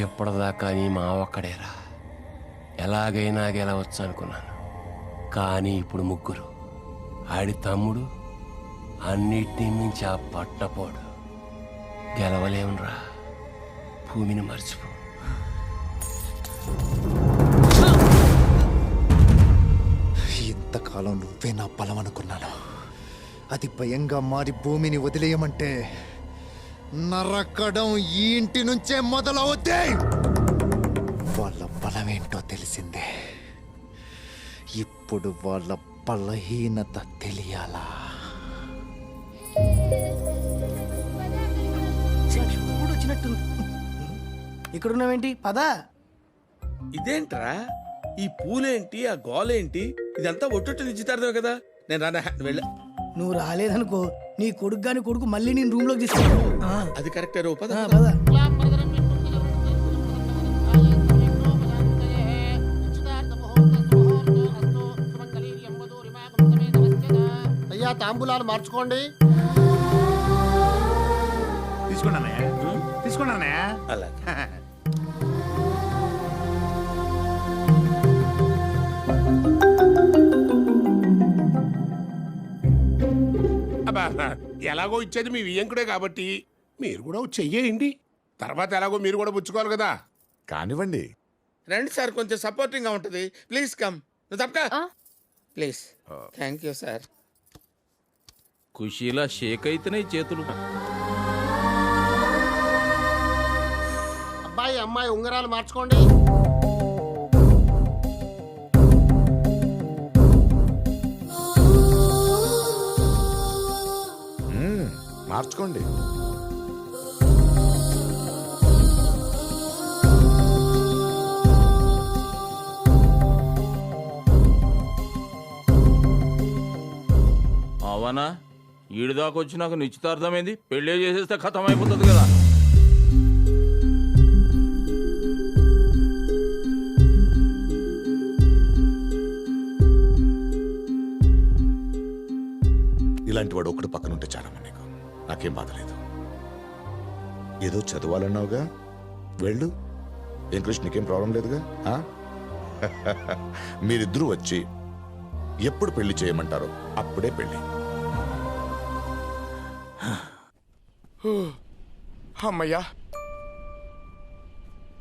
ఎప్పటిదాకా నీ మావక్కడేరా, ఎలాగైనా గెలవచ్చు అనుకున్నాను. కానీ ఇప్పుడు ముగ్గురు, ఆడి తమ్ముడు, అన్నిటినీ మించి ఆ పట్టపోడు. గెలవలేమురా, భూమిని మర్చిపో. ఇంతకాలం నువ్వే నా బలం అనుకున్నాను. అది భయంగా మారి భూమిని వదిలేయమంటే నరకడం ఈ ఇంటి నుంచే మొదలవుతాయి. వాళ్ళ బలమేంటో తెలిసిందే. ఇప్పుడు వాళ్ళ బలహీనత తెలియాలా? ఇక్కడున్నావేంటి? పదా. ఇదేంట్రా, ఈ పూలేంటి, ఆ గోలేంటి? ఇదంతా ఒట్టొట్టు నిశ్చితార్థమే కదా. నేను రానా, వెళ్ళా. నువ్వు రాలేదనుకో, నీ కొడుకు గాని కొడుకు మళ్ళీ నేను రూమ్ లోకి తీసుకెళ్ళి. అది కరెక్టే రో, పద. అయ్యా తాంబూలాలు మార్చుకోండి. తీసుకున్నానే. అలాగే. ఎలాగో ఇచ్చేది మీ వియ్యంకుడే కాబట్టి మీరు కూడా చెయ్యేయండి. తర్వాత ఎలాగో మీరు కూడా పుచ్చుకోవాలి కదా. కానివ్వండి. రండి సార్, కొంచెం సపోర్టింగ్ గా ఉంటది. Please come. నువ్వు తప్పక ప్లీజ్. Thank you sir. ఖుషీలా షేక్ అయితేనే చేతులు. అబ్బాయి అమ్మాయి ఉంగరాలు మార్చుకోండి. మార్చుకోండి. అవనా, ఈడు దాకా వచ్చి నాకు నిశ్చితార్థమైంది. పెళ్ళే చేసేస్తే ఖతం అయిపోతుంది కదా. ఇలాంటి వాడు ఒకడు పక్కనుంటే చాలమ్మా నీకు. నాకేం బాధ లేదు. ఏదో చదవాలన్నావుగా, వెళ్ళు. ఇంగ్లీష్ నీకేం ప్రాబ్లం లేదుగా. మీరిద్దరూ వచ్చి ఎప్పుడు పెళ్లి చేయమంటారో అప్పుడే పెళ్లి. అమ్మయ్యా,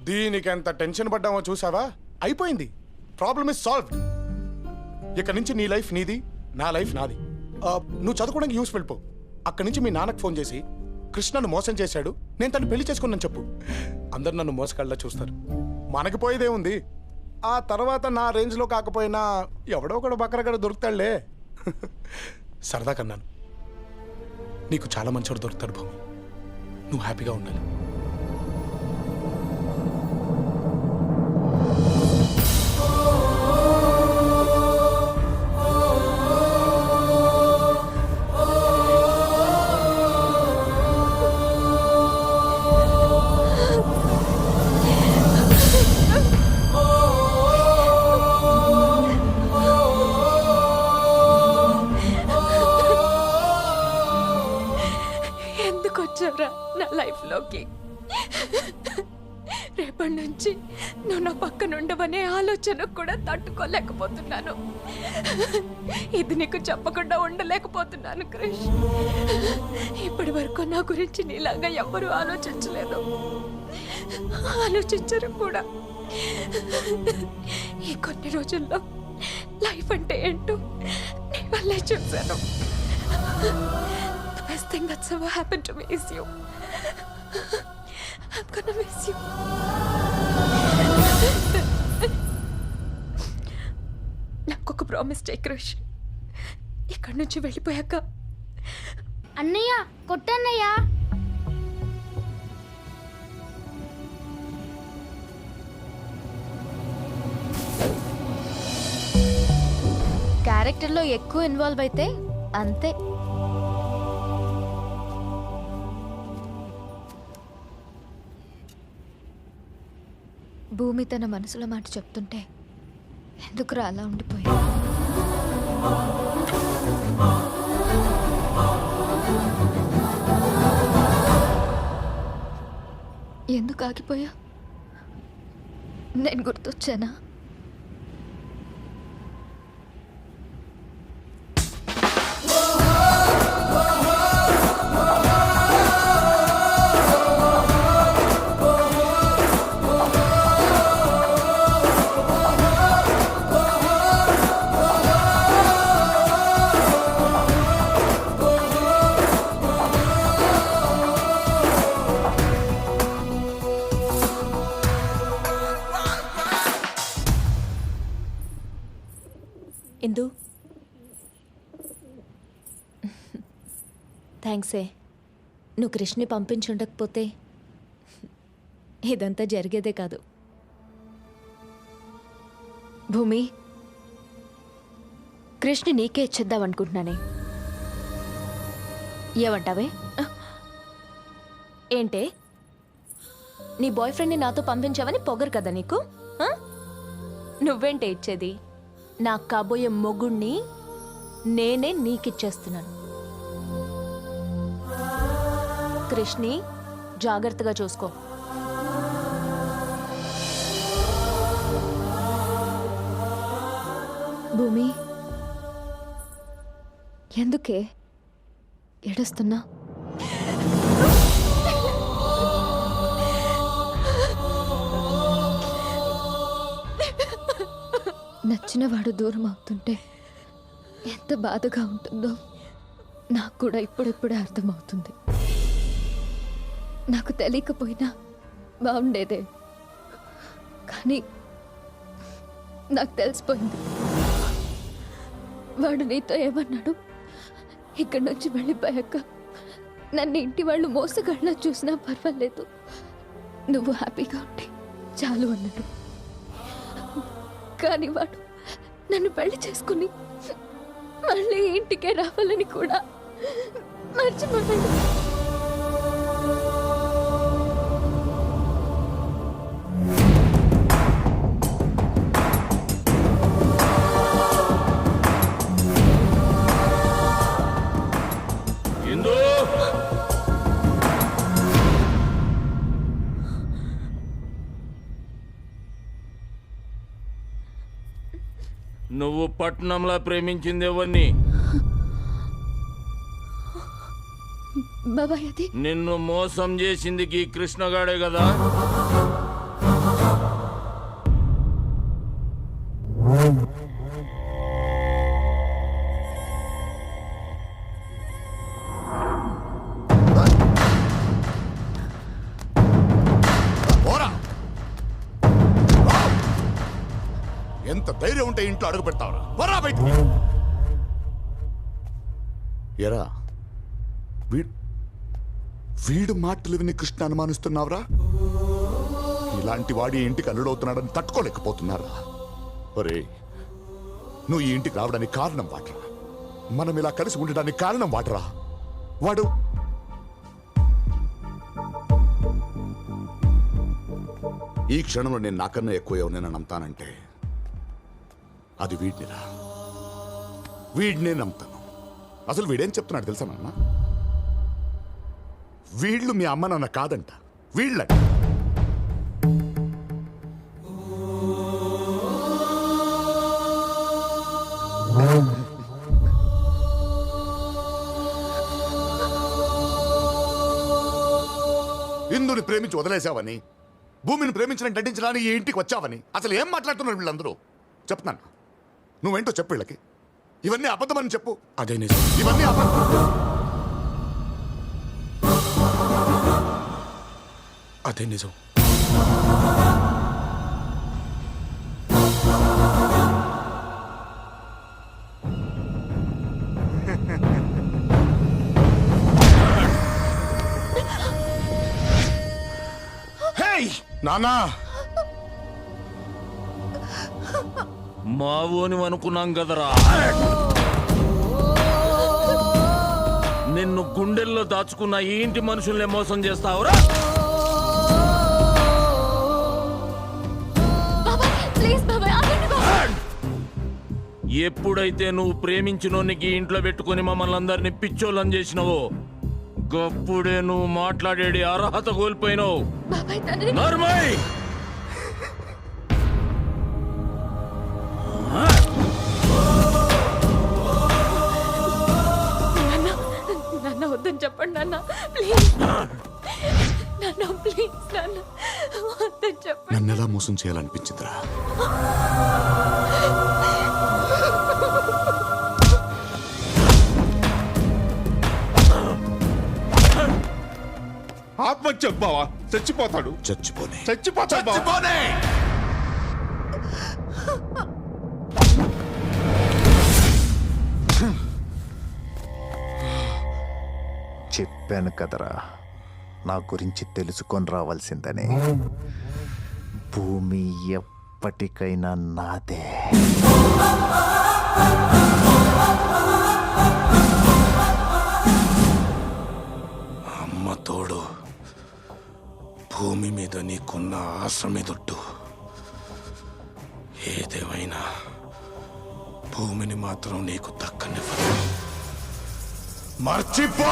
దీనికి ఎంత టెన్షన్ పడ్డామో చూసావా? అయిపోయింది. Problem is solved. ఇక నుంచి నీ లైఫ్ నీది, నా లైఫ్ నాది. నువ్వు చదువుకోవడానికి యూస్ వెళ్ళిపో. అక్కడి నుంచి మీ నాన్నకు ఫోన్ చేసి కృష్ణను మోసం చేశాడు, నేను తను పెళ్లి చేసుకున్నాను చెప్పు. అందరు నన్ను మోసగాళ్ళ చూస్తారు. మనకి పోయేదే ఉంది. ఆ తర్వాత నా రేంజ్లో కాకపోయినా ఎవడో ఒకడు బకరగడ దొరుకుతాడులే. సరదా కన్నాను. నీకు చాలా మంచివాడు దొరుకుతాడు భూమి. నువ్వు హ్యాపీగా ఉండాలి. నా లైఫ్ లోకి రేపటి నుంచి నువ్వు నా పక్కన ఉండవనే ఆలోచన కూడా తట్టుకోలేకపోతున్నాను. ఇది నీకు చెప్పకుండా ఉండలేకపోతున్నాను క్రిష్. ఇప్పటి వరకు నా గురించి నీలాగా ఎవ్వరూ ఆలోచించలేదు, ఆలోచించరు కూడా. ఈ కొన్ని రోజుల్లో లైఫ్ అంటే ఏంటో నీ వల్లే చూశాను. The best thing that's ever happened to me is you. I'm gonna miss you. నాకొక ప్రామిస్ చేయి క్రిష్. ఇక్కడి నుంచి వెళ్ళిపోయాక అన్నయ్య కొట్టన్నయ్య. క్యారెక్టర్లో ఎక్కువ ఇన్వాల్వ్ అయితే అంతే. భూమి తన మనసులో మాట చెప్తుంటే ఎందుకురా అలా ఉండిపోయా? ఎందుకు ఆగిపోయా? నేను గుర్తొచ్చానా? ఇందు థ్యాంక్సే. నువ్వు కృష్ణని పంపించుండకపోతే ఇదంతా జరిగేదే కాదు. భూమి, కృష్ణ నీకే ఇచ్చేద్దాం అనుకుంటున్నానే. ఏమంటావే? ఏంటే, నీ బాయ్ ఫ్రెండ్ని నాతో పంపించావని పొగరు కదా నీకు? ఆ? నువ్వేంటే ఇచ్చేది? నా కాబోయే మొగుణ్ణి నేనే నీకిచ్చేస్తున్నాను. కృష్ణి జాగ్రత్తగా చూసుకో. భూమి, ఎందుకే ఏడుస్తున్నా? నచ్చిన వాడు దూరం అవుతుంటే ఎంత బాధగా ఉంటుందో నాకు కూడా ఇప్పుడిప్పుడే అర్థమవుతుంది. నాకు తెలియకపోయినా బాగుండేదే, కానీ నాకు తెలిసిపోయింది. వాడు నీతో ఏమన్నాడు? ఇక్కడి నుంచి వెళ్ళిపోయాక నన్ను ఇంటి వాళ్ళు మోసగాళ్ళ చూసినా పర్వాలేదు, నువ్వు హ్యాపీగా ఉంటే చాలు అన్నాడు. కానీ వాడు నన్ను పెళ్లి చేసుకుని మళ్ళీ ఇంటికే రావాలని కూడా మర్చిపోయాడు. నువ్వు పట్నంలో ప్రేమించింది ఎవరిని? బాబాయ్, అది నిన్ను మోసం చేసింది ఈ కృష్ణగాడే కదా? ఎంత ధైర్యం ఉంటే ఇంట్లో అడుగు పెడతావరా? పోరా బయటికి. ఎరా వీడు మాటలు విని కృష్ణ అనుమానిస్తున్నావురా? ఇలాంటి వాడి ఇంటికి అల్లుడవుతున్నాడని తట్టుకోలేకపోతున్నారా? ఒరే, నువ్వు ఈ ఇంటికి రావడానికి కారణం వాటరా? మనం ఇలా కలిసి ఉండడానికి కారణం వాటరా? వాడు ఈ క్షణంలో నేను నాకన్నా ఎక్కువ ఎవరినైనా నమ్ముతానంటే అది వీడినిరా. వీడినే నమ్ముతాను. అసలు వీడేం చెప్తున్నాడు తెలుసా నాన్న? వీళ్ళు మీ అమ్మ నాన్న కాదంట, వీళ్ళంట. ఇందుని ప్రేమించి వదిలేసావని, భూమిని ప్రేమించిన నటించడానికి ఈ ఇంటికి వచ్చావని అసలు ఏం మాట్లాడుతున్నారు వీళ్ళందరూ? చెప్తున్నాను, నువ్వేంటో చెప్పు వీళ్ళకి. ఇవన్నీ అబద్ధమని చెప్పు. అదే నిజం. ఇవన్నీ అబద్ధం. అదే నిజం. నానా, మావోని అనుకున్నాం కదరా. నిన్ను గుండెల్లో దాచుకున్న ఈ ఇంటి మనుషుల్ని మోసం చేస్తావురా? ఎప్పుడైతే నువ్వు ప్రేమించినోనికి ఇంట్లో పెట్టుకుని మమ్మల్ని అందరినీ పిచ్చోళ్ళని చేసినావో గప్పుడే నువ్వు మాట్లాడేది అర్హత కోల్పోయినావు. వద్దని చెప్పండి నాన్న ప్లీజ్ నాన్న ప్లీజ్ నాన్న వద్దని చెప్పండి. నన్ను ఎలా మోసం చేయాలనిపించిందిరా? ఆత్మహత్య బావా, చచ్చిపోతాడు. చచ్చిపోనే చచ్చిపోతాడు బావా. చచ్చిపోనే. చెప్పాను కదరా నా గురించి తెలుసుకొని రావాల్సిందని. భూమి ఎప్పటికైనా నాదే. అమ్మ తోడు, భూమి మీద నీకున్న ఆశ్రమే దొడ్డు. ఏదేమైనా భూమిని మాత్రం నీకు దక్కనివ్వదు. మర్చిపో.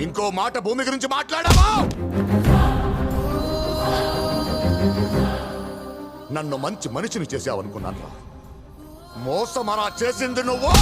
ఇంకో మాట భూమి గురించి మాట్లాడావా? నన్ను మంచి మనిషిని చేసావనుకున్నాను. మోసం అలా చేసింది నువ్వు.